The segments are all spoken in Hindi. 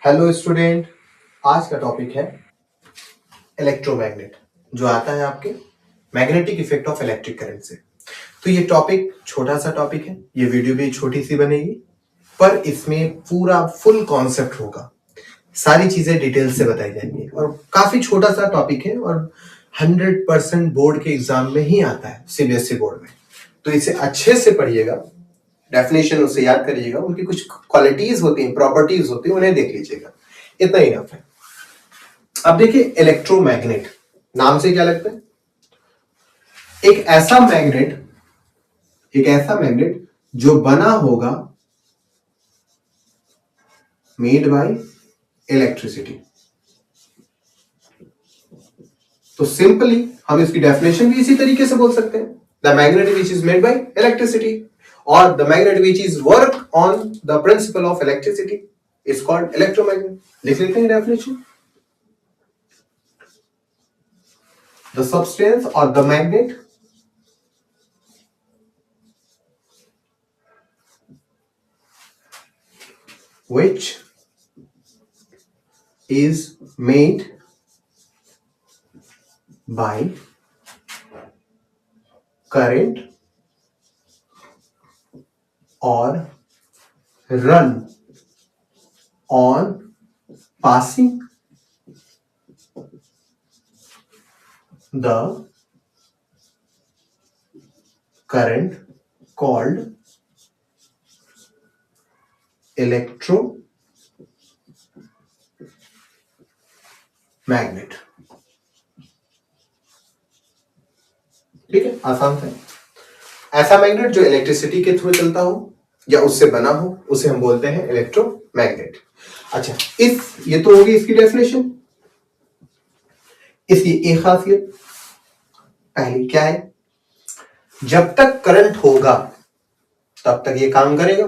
Hello student. आज का टॉपिक है इलेक्ट्रोमैग्नेट, जो आता है आपके magnetic effect of electric current से। तो ये टॉपिक छोटा सा टॉपिक है, ये वीडियो भी छोटी सी बनेगी, पर इसमें पूरा फुल कॉन्सेप्ट होगा, सारी चीजें डिटेल से बताई जाएंगी और काफी छोटा सा टॉपिक है और 100% बोर्ड के एग्जाम में ही आता है, सीबीएसई बोर्ड में। तो इसे अच्छे से पढ़िएगा, डेफिनेशन उसे याद करिएगा, उनकी कुछ क्वालिटीज होती हैं, प्रॉपर्टीज होती हैं, उन्हें देख लीजिएगा, इतना ही इनफ है। अब देखिए, इलेक्ट्रोमैग्नेट नाम से क्या लगता है? एक ऐसा मैग्नेट जो बना होगा मेड बाय इलेक्ट्रिसिटी। तो सिंपली हम इसकी डेफिनेशन भी इसी तरीके से बोल सकते हैं, the magnet which is made by electricity और the magnet which is work on the principle of electricity is called electromagnet. लिख लेते हैं definition. The substance or the magnet which is made by current or run on passing the current called electromagnet। ठीक है, आसान है। ऐसा मैग्नेट जो इलेक्ट्रिसिटी के थ्रू चलता हो या उससे बना हो उसे हम बोलते हैं इलेक्ट्रोमैग्नेट। अच्छा, ये तो होगी इसकी डेफिनेशन। इसकी एक खासियत पहली क्या है? जब तक करंट होगा तब तक ये काम करेगा,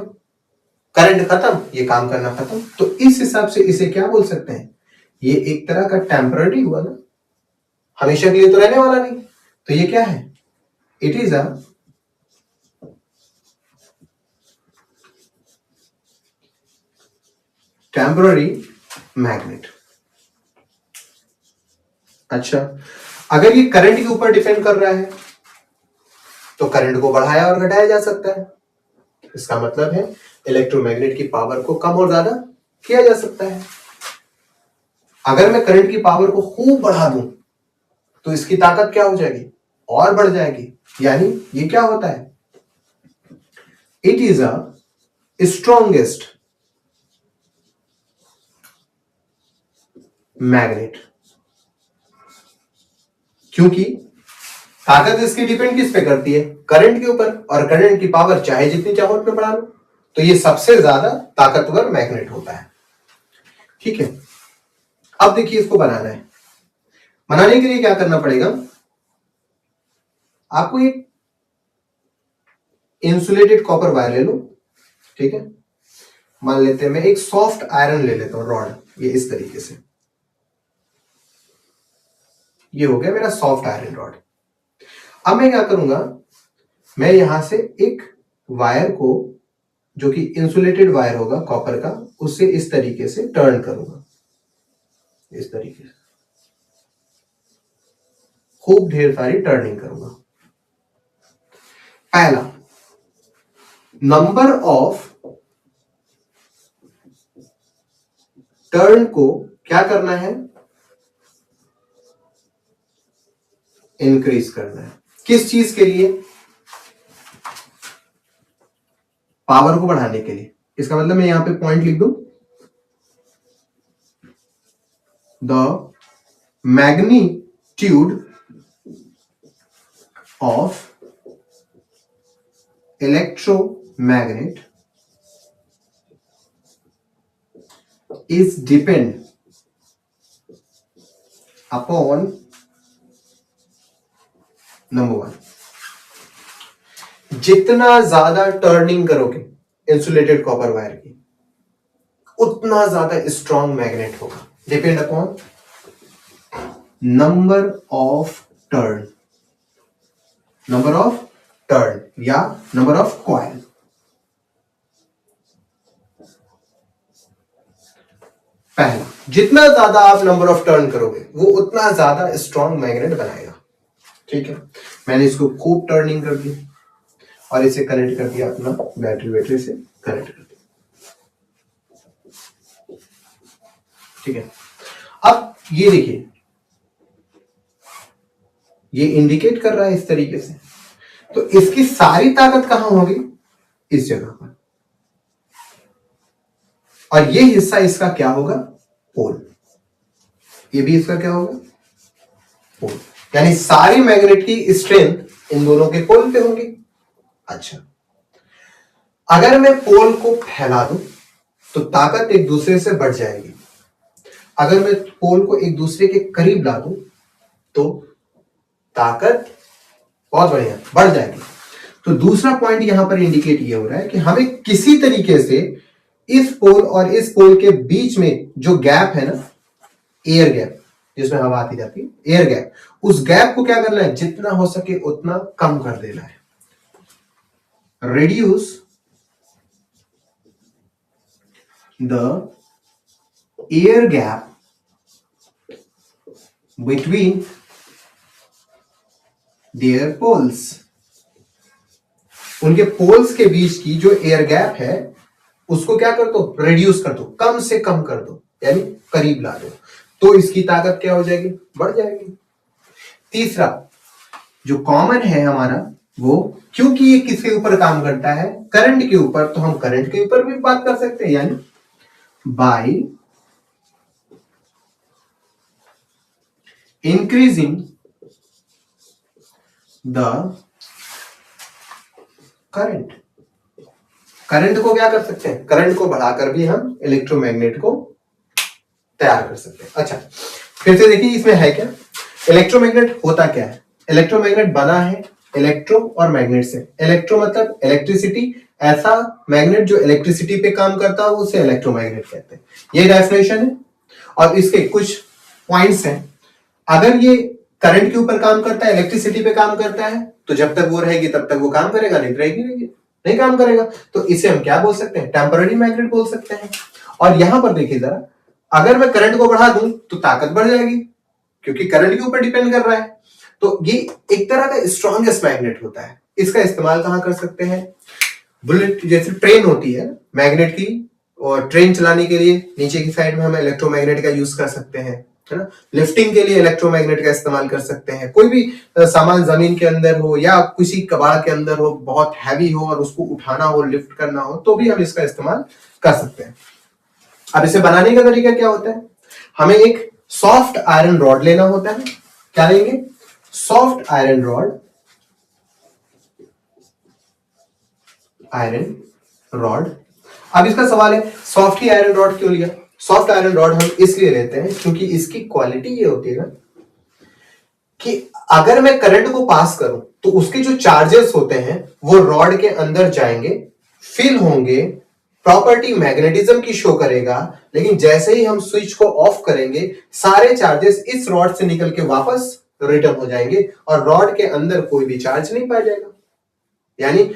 करंट खत्म ये काम करना खत्म। तो इस हिसाब से इसे क्या बोल सकते हैं? ये एक तरह का टेम्पररी हुआ ना, हमेशा के लिए तो रहने वाला नहीं। तो ये क्या है? It is a temporary magnet. अच्छा, अगर ये करंट के ऊपर डिपेंड कर रहा है तो करंट को बढ़ाया और घटाया जा सकता है। इसका मतलब है इलेक्ट्रोमैग्नेट की पावर को कम और ज्यादा किया जा सकता है। अगर मैं करंट की पावर को खूब बढ़ा दूं तो इसकी ताकत क्या हो जाएगी? और बढ़ जाएगी। यानी ये क्या होता है? It is a strongest magnet. क्योंकि ताकत इसकी डिपेंड किस पे करती है? करंट के ऊपर। और करंट की पावर चाहे जितनी चाहो उतने बढ़ा लो, तो ये सबसे ज्यादा ताकतवर मैग्नेट होता है। ठीक है, अब देखिए इसको बनाना है। बनाने के लिए क्या करना पड़ेगा? आपको एक इंसुलेटेड कॉपर वायर ले लो। ठीक है, मान लेते हैं मैं एक सॉफ्ट आयरन ले लेता हूं, रॉड, ये इस तरीके से। ये हो गया मेरा सॉफ्ट आयरन रॉड। अब मैं क्या करूंगा? मैं यहां से एक वायर को, जो कि इंसुलेटेड वायर होगा कॉपर का, उससे इस तरीके से टर्न करूंगा, इस तरीके से खूब ढेर सारी टर्निंग करूंगा। पहला, नंबर ऑफ टर्न को क्या करना है? इंक्रीज करना है। किस चीज के लिए? पावर को बढ़ाने के लिए। इसका मतलब मैं यहां पे पॉइंट लिख दूं, the magnitude of electromagnet is depend upon number one, जितना ज्यादा टर्निंग करोगे इंसुलेटेड कॉपर वायर की उतना ज्यादा स्ट्रॉन्ग मैग्नेट होगा। Depend upon number of turn, या नंबर ऑफ कॉइल। पहला, जितना ज्यादा आप नंबर ऑफ टर्न करोगे वो उतना ज्यादा स्ट्रॉन्ग मैग्नेट बनाएगा। ठीक है, मैंने इसको खूब टर्निंग कर दी और इसे कनेक्ट कर दिया अपना बैटरी से कनेक्ट कर दिया। ठीक है, अब ये देखिए, ये इंडिकेट कर रहा है इस तरीके से, तो इसकी सारी ताकत कहां होगी? इस जगह पर, और ये हिस्सा इसका क्या होगा? पोल। ये भी इसका क्या होगा? पोल। यानी सारी मैग्नेट की स्ट्रेंथ इन दोनों के पोल पे होगी। अच्छा, अगर मैं पोल को फैला दूं तो ताकत एक दूसरे से बढ़ जाएगी। अगर मैं पोल को एक दूसरे के करीब ला दूं तो ताकत बहुत बढ़िया बढ़ जाएगी। तो दूसरा पॉइंट यहां पर इंडिकेट ये हो रहा है कि हमें किसी तरीके से इस पोल और इस पोल के बीच में जो गैप है ना, एयर गैप, जिसमें हवा आती जाती है, एयर गैप, उस गैप को क्या करना है? जितना हो सके उतना कम कर देना है। Reduce the air gap between their poles. उनके पोल्स के बीच की जो एयर गैप है उसको क्या कर दो? रिड्यूस कर दो, कम से कम कर दो, यानी करीब ला दो, तो इसकी ताकत क्या हो जाएगी? बढ़ जाएगी। तीसरा जो कॉमन है हमारा, वो क्योंकि ये किसके ऊपर काम करता है? करंट के ऊपर, तो हम करंट के ऊपर भी बात कर सकते हैं, यानी by increasing the current. Current को क्या कर सकते हैं? करंट को बढ़ाकर भी हम इलेक्ट्रोमैग्नेट को तैयार कर सकते हैं। अच्छा, फिर से देखिए इसमें है क्या? इलेक्ट्रोमैग्नेट होता क्या है? इलेक्ट्रोमैग्नेट बना है इलेक्ट्रो और मैग्नेट से। इलेक्ट्रो मतलब इलेक्ट्रिसिटी, ऐसा मैग्नेट जो इलेक्ट्रिसिटी पे काम करता है उसे इलेक्ट्रोमैग्नेट कहते हैं। ये डेफिनेशन है और इसके कुछ पॉइंट्स हैं। अगर ये करंट के ऊपर काम करता है, इलेक्ट्रिसिटी पे काम करता है, तो जब तक वो रहेगी तब तक वो काम करेगा, नहीं रहेगी नहीं काम करेगा, तो इसे हम क्या बोल सकते हैं? टेम्पररी मैग्नेट बोल सकते हैं। और यहां पर देखिए जरा, अगर मैं करंट को बढ़ा दूं तो ताकत बढ़ जाएगी, क्योंकि करंट के ऊपर डिपेंड कर रहा है। तो ये एक तरह का स्ट्रॉन्गेस्ट मैग्नेट होता है। इसका इस्तेमाल कहां कर सकते हैं? बुलेट जैसे ट्रेन होती है मैग्नेट की, और ट्रेन चलाने के लिए नीचे की साइड में हम इलेक्ट्रोमैग्नेट का यूज कर सकते हैं, है ना। लिफ्टिंग के लिए इलेक्ट्रोमैग्नेट का इस्तेमाल कर सकते हैं। कोई भी सामान जमीन के अंदर हो या किसी कबाड़ के अंदर हो, बहुत हैवी हो और उसको उठाना हो, लिफ्ट करना हो, तो भी हम इसका इस्तेमाल कर सकते हैं। अब इसे बनाने का तरीका क्या होता है? हमें एक सॉफ्ट आयरन रॉड लेना होता है। क्या लेंगे? Soft iron rod, iron rod. अब इसका सवाल है, सॉफ्ट ही आयरन रॉड क्यों लिया? सॉफ्ट आयरन रॉड हम इसलिए लेते हैं क्योंकि इसकी क्वालिटी ये होती है ना कि अगर मैं करंट को पास करूं तो उसके जो चार्जेस होते हैं वो रॉड के अंदर जाएंगे, फिल होंगे, प्रॉपर्टी मैग्नेटिज्म की शो करेगा, लेकिन जैसे ही हम स्विच को ऑफ करेंगे सारे चार्जेस इस रॉड से निकल के वापस रिटर्न हो जाएंगे और रॉड के अंदर कोई भी चार्ज नहीं पाया जाएगा। यानी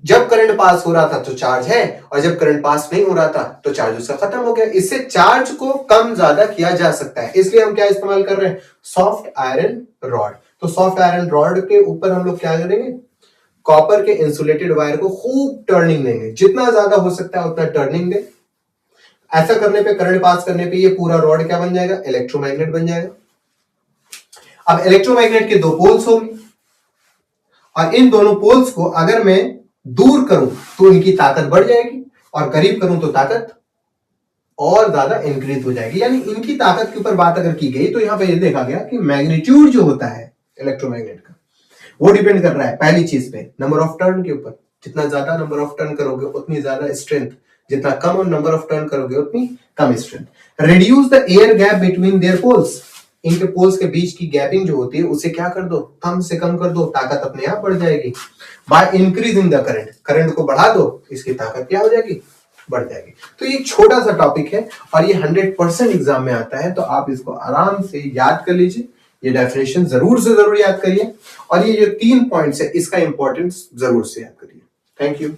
जब करंट पास हो रहा था तो चार्ज है, और जब करंट पास नहीं हो रहा था तो चार्ज उसका खत्म हो गया। इससे चार्ज को कम ज्यादा किया जा सकता है, इसलिए हम क्या इस्तेमाल कर रहे हैं? Soft iron rod. तो सॉफ्ट आयरन रॉड के ऊपर हम लोग क्या करेंगे? कॉपर के इंसुलेटेड वायर को खूब टर्निंग देंगे, जितना ज्यादा हो सकता है उतना टर्निंग दे। ऐसा करने पे, करंट पास करने पे, ये पूरा रॉड क्या बन जाएगा? इलेक्ट्रोमैग्नेट बन जाएगा। अब इलेक्ट्रोमैग्नेट के दो पोल्स होंगे और इन दोनों पोल्स को अगर मैं दूर करूं तो इनकी ताकत बढ़ जाएगी और करीब करूं तो ताकत और ज्यादा इंक्रीज हो जाएगी। यानी इनकी ताकत के ऊपर बात अगर की गई तो यहां पे ये देखा गया कि मैग्नीट्यूड जो होता है इलेक्ट्रोमैग्नेट का वो डिपेंड कर रहा है पहली चीज पे, नंबर ऑफ टर्न के ऊपर। जितना ज्यादा नंबर ऑफ टर्न करोगे उतनी ज्यादा स्ट्रेंथ, जितना कम नंबर ऑफ टर्न करोगे उतनी कम strength. Reduce the air gap between their poles. इनके पोल्स के बीच की गैपिंग जो होती है उसे क्या कर दो? कम से कम कर दो, ताकत अपने आप बढ़ जाएगी। By increasing the current, current को बढ़ा दो, इसकी ताकत क्या हो जाएगी? बढ़ जाएगी। तो ये छोटा सा टॉपिक है और ये 100% एग्जाम में आता है, तो आप इसको आराम से याद कर लीजिए। ये डेफिनेशन जरूर से जरूर याद करिए और ये जो 3 पॉइंट्स है इसका इंपॉर्टेंस जरूर से याद करिए। Thank you.